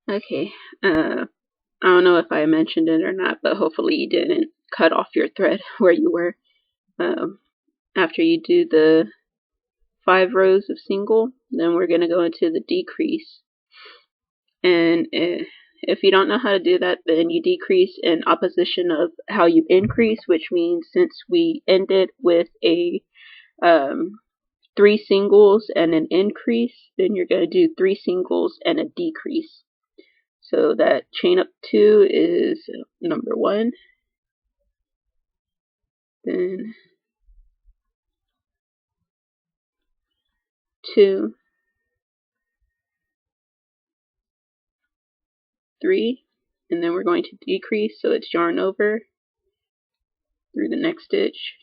Okay, I don't know if I mentioned it or not, but hopefully you didn't cut off your thread where you were. Um, After you do the 5 rows of single, then we're going to go into the decrease. And if you don't know how to do that, then you decrease in opposition of how you increase, which means since we ended with a 3 singles and an increase, then you're going to do 3 singles and a decrease. So that chain up 2 is number 1, then 2, 3, and then we're going to decrease, so it's yarn over through the next stitch,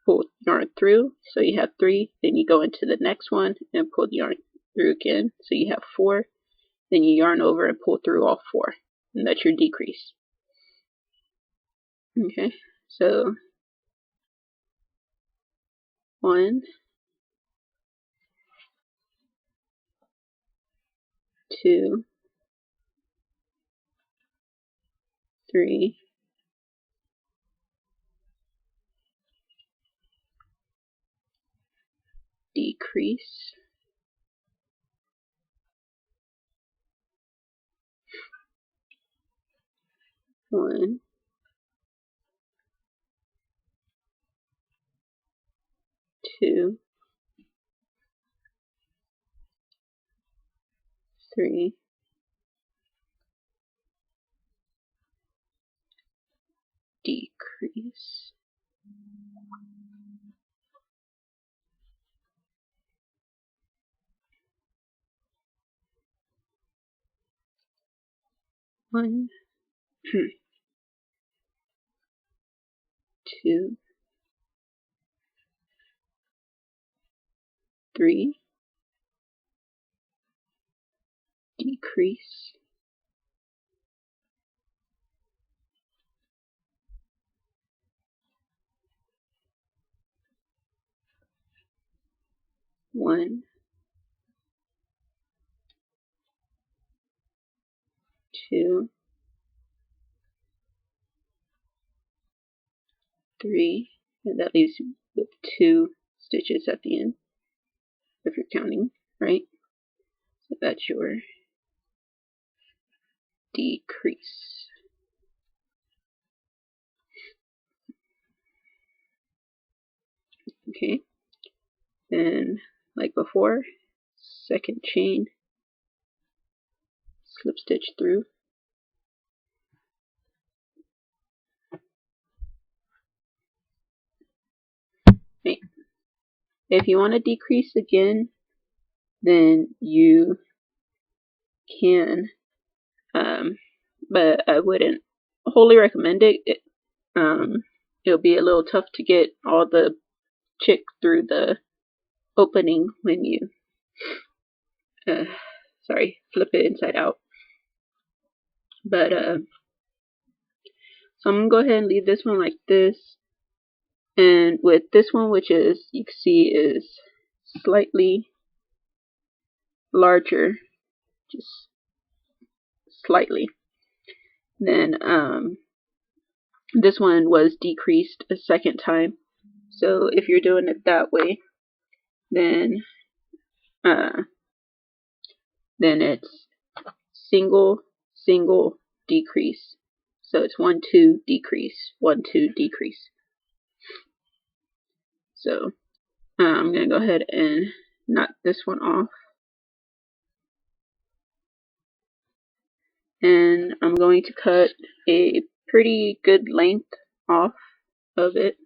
pull yarn through, so you have 3, then you go into the next one and pull the yarn through again, so you have 4, then you yarn over and pull through all 4, and that's your decrease. Okay, so 1, 2, 3, decrease, 1, 2, 3, decrease, 1, 2, 3, decrease, 1, 2, 3, and that leaves you with 2 stitches at the end, if you're counting, right? So that's your decrease. Okay, then like before, second chain, slip stitch through, right? If you want to decrease again, then you can, but I wouldn't wholly recommend it. It'll be a little tough to get all the chick through the opening when you flip it inside out. But so I'm gonna go ahead and leave this one like this, and with this one, which is, you can see, is slightly larger, just slightly, then this one was decreased a second time. So if you're doing it that way, then it's single, single, decrease. So it's 1, 2, decrease, 1, 2, decrease. So I'm going to go ahead and knock this one off. And I'm going to cut a pretty good length off of it.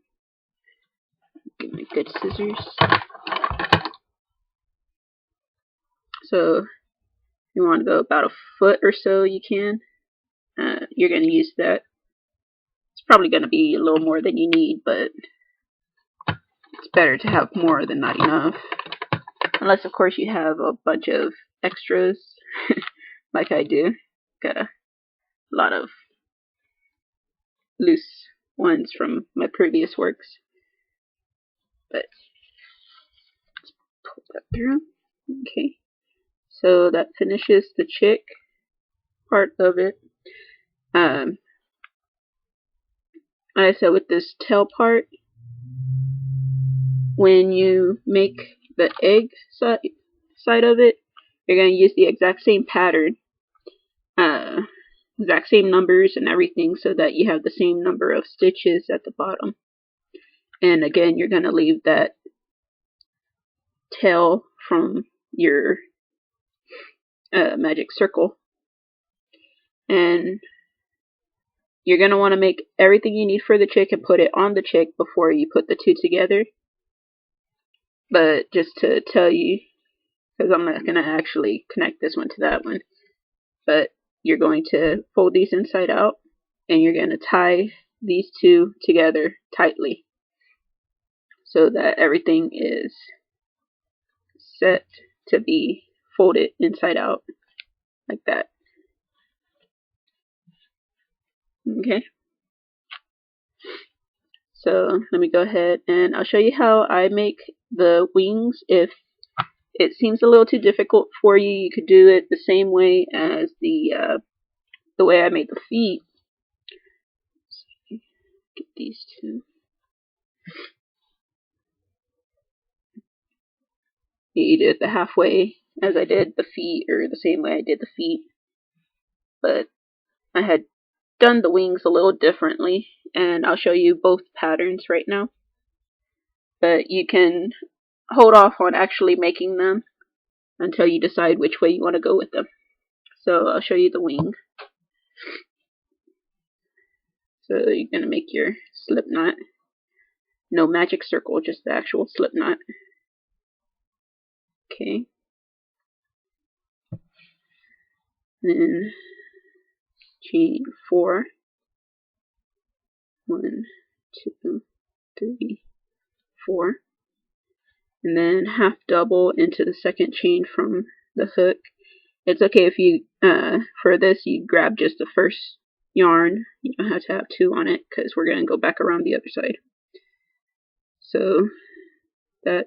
Get my good scissors. So if you want to go about a foot or so, you can. You're going to use that. It's probably going to be a little more than you need, but it's better to have more than not enough. Unless, of course, you have a bunch of extras, like I do. Got a lot of loose ones from my previous works. But let's pull that through. Okay. So that finishes the chick. part of it. Like I said, with this tail part, when you make the egg side of it, you're going to use the exact same pattern, exact same numbers and everything, so that you have the same number of stitches at the bottom. And again, you're going to leave that tail from your magic circle. And you're going to want to make everything you need for the chick and put it on the chick before you put the two together. But just to tell you, because I'm not going to actually connect this one to that one, but you're going to fold these inside out and you're going to tie these two together tightly so that everything is set to be folded inside out like that. Okay, so let me go ahead and I'll show you how I make the wings. If it seems a little too difficult for you, you could do it the same way as the way I made the feet. Get these two. You do it the halfway as I did the feet, or the same way I did the feet. But I had done the wings a little differently, and I'll show you both patterns right now. But you can hold off on actually making them until you decide which way you want to go with them. So I'll show you the wing. So you're going to make your slip knot. No magic circle, just the actual slip knot. Okay. Then chain 4. 1, 2, 3, 4. And then half double into the second chain from the hook. It's okay if you, for this, you grab just the first yarn. You don't have to have two on it because we're going to go back around the other side. So that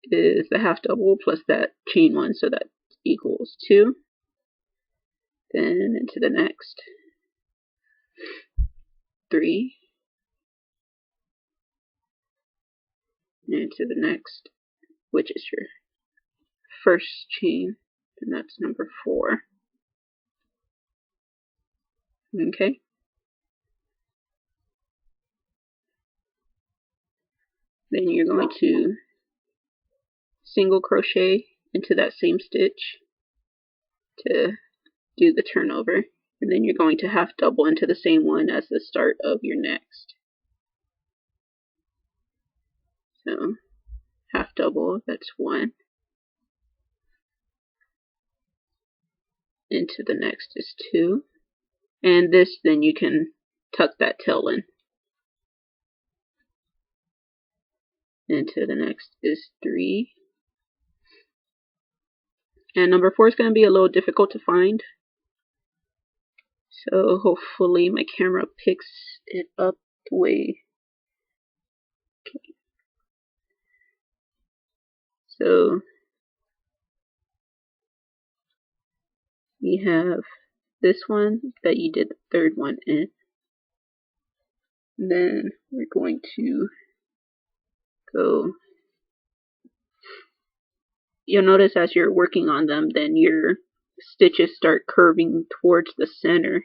is the half double plus that chain 1, so that equals 2. Then into the next 3. And into the next, which is your first chain, and that's number 4. Okay. Then you're going to single crochet into that same stitch to do the turnover, and then you're going to half double into the same one as the start of your next. So half double, that's 1. Into the next is 2. And this, then you can tuck that tail in. Into the next is 3. And number 4 is going to be a little difficult to find. So hopefully my camera picks it up the way. Okay. So you have this one that you did the third one in. And then we're going to go. You'll notice as you're working on them, then your stitches start curving towards the center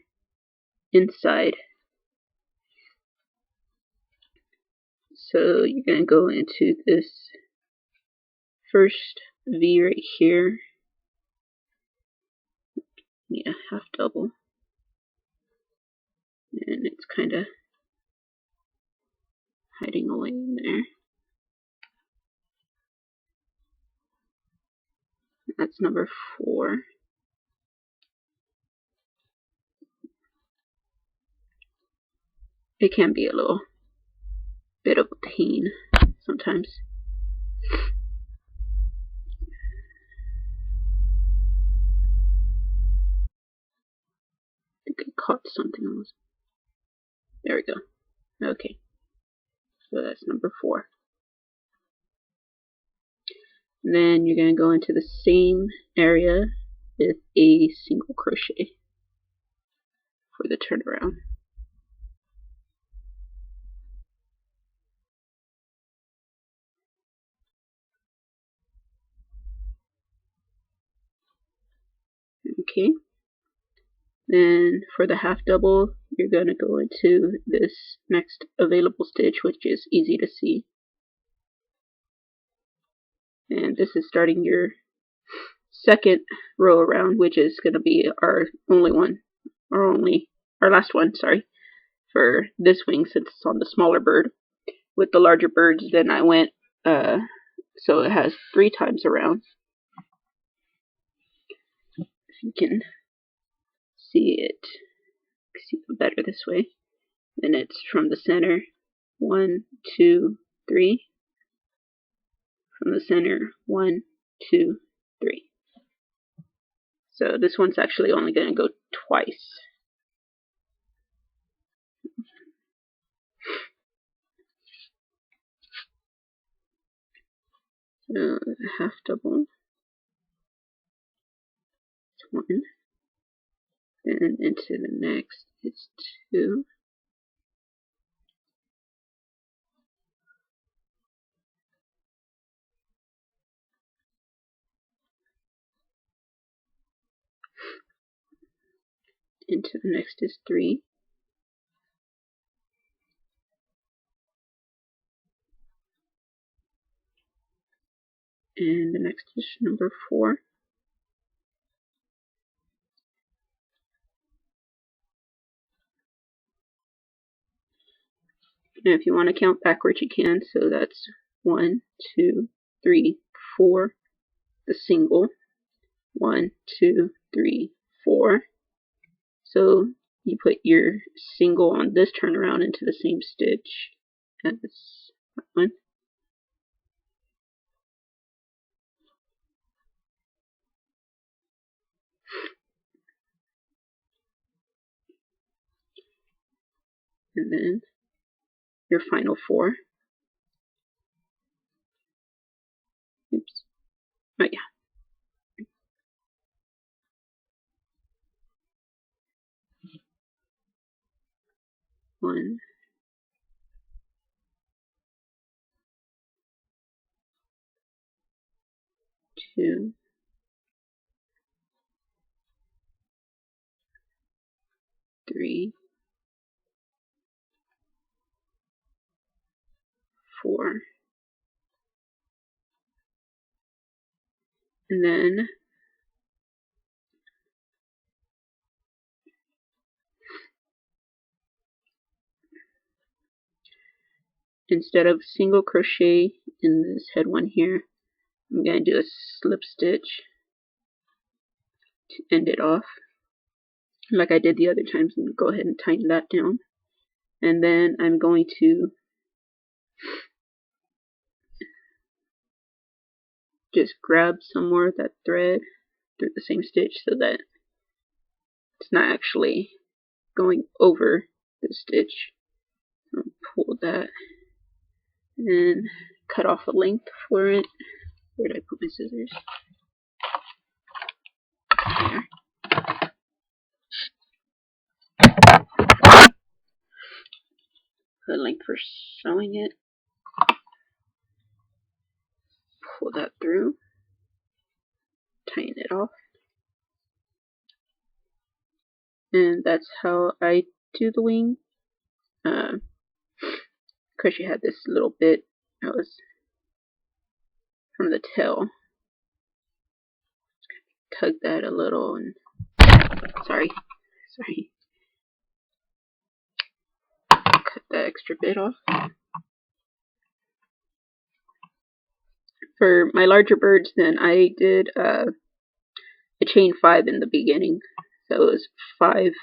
inside. So you're going to go into this first V right here. Yeah, half double. And it's kind of hiding away in there. That's number 4. It can be a little bit of a pain sometimes. I think I caught something else. There we go. Okay. So that's number 4. And then you're going to go into the same area with a single crochet. for the turnaround. Okay. Then for the half double, you're going to go into this next available stitch, which is easy to see. And this is starting your second row around, which is going to be our last one, sorry, for this wing, since it's on the smaller bird. With the larger birds, then I went, so it has 3 times around. If you can see it better this way. Then it's from the center, 1, 2, 3. From the center, 1, 2, 3. So this one's actually only going to go twice. So half double, it's 1. Then into the next, it's 2. Into the next is 3. And the next is number 4. And if you want to count backwards, you can. So that's 1, 2, 3, 4. The single. 1, 2, 3, 4. So you put your single on this turnaround into the same stitch as that one. And then your final 4. Oops. Oh yeah. 1, 2, 3, 4. And then instead of single crochet in this head one here, I'm going to do a slip stitch to end it off, like I did the other times, and go ahead and tighten that down. And then I'm going to just grab some more of that thread through the same stitch so that it's not actually going over the stitch. I'll pull that and cut off a length for it. Where did I put my scissors? There. The length for sewing it. Pull that through. Tighten it off. And that's how I do the wing. Because she had this little bit that was from the tail. Tug that a little and sorry. Cut that extra bit off. For my larger birds, then I did a chain 5 in the beginning. So it was 5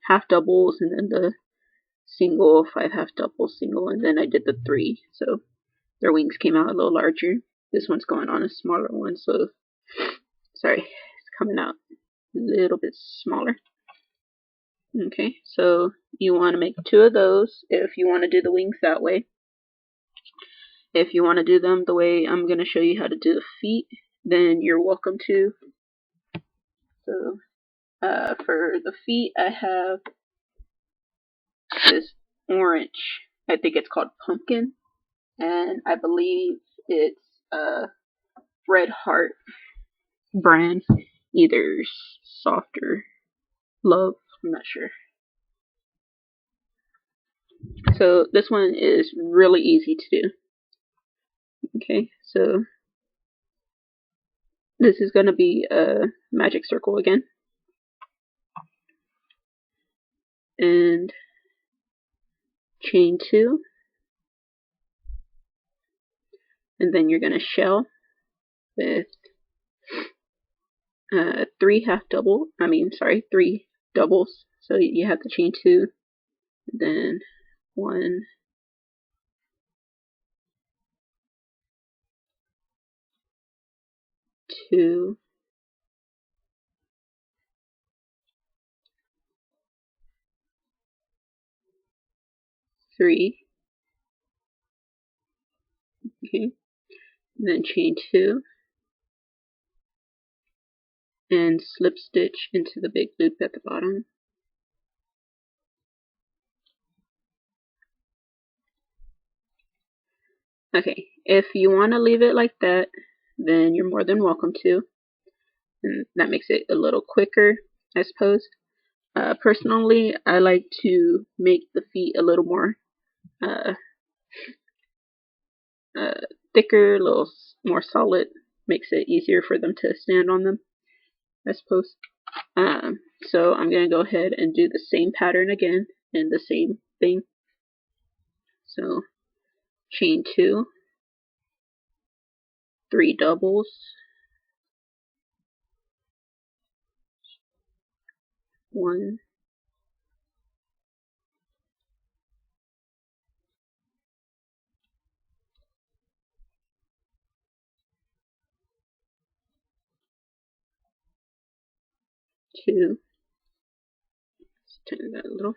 half doubles and then the single, 5 half doubles, single, and then I did the 3. So their wings came out a little larger. This one's going on a smaller one, so sorry, it's coming out a little bit smaller. Okay, so you want to make 2 of those if you want to do the wings that way. If you want to do them the way I'm going to show you how to do the feet, then you're welcome to. So For the feet, I have this orange, I think it's called Pumpkin, and I believe it's Red Heart brand, either Soft or Love, I'm not sure. So this one is really easy to do. Okay, so this is going to be a magic circle again. And chain 2. And then you're going to shell with 3 doubles. So you have the chain 2, then 1, 2, 3. Okay, and then chain 2 and slip stitch into the big loop at the bottom. Okay, if you want to leave it like that, then you're more than welcome to, and that makes it a little quicker, I suppose. Personally, I like to make the feet a little more thicker, a little more solid. Makes it easier for them to stand on them, I suppose. So I'm going to go ahead and do the same pattern again and the same thing. So chain 2, 3 doubles, 1, 2. Let's turn that a little.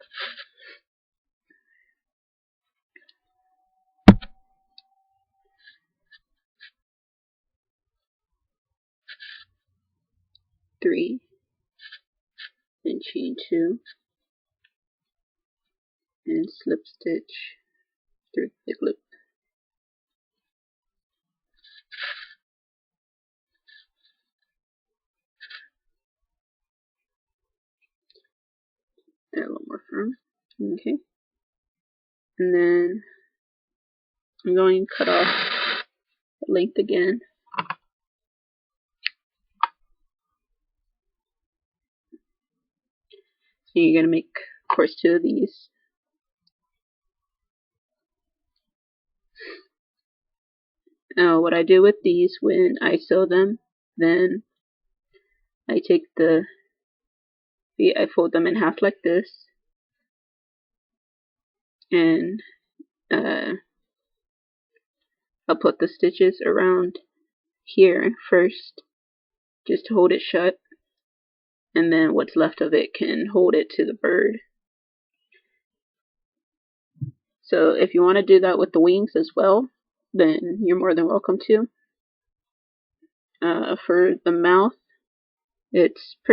3, and chain 2, and slip stitch through the big loop. That a little more firm. Okay. And then I'm going to cut off the length again. So you're going to make, of course, 2 of these. Now, what I do with these when I sew them, then I take the feet, I fold them in half like this, and I'll put the stitches around here first, just to hold it shut, and then what's left of it can hold it to the bird. So if you want to do that with the wings as well, then you're more than welcome to. For the mouth, it's pretty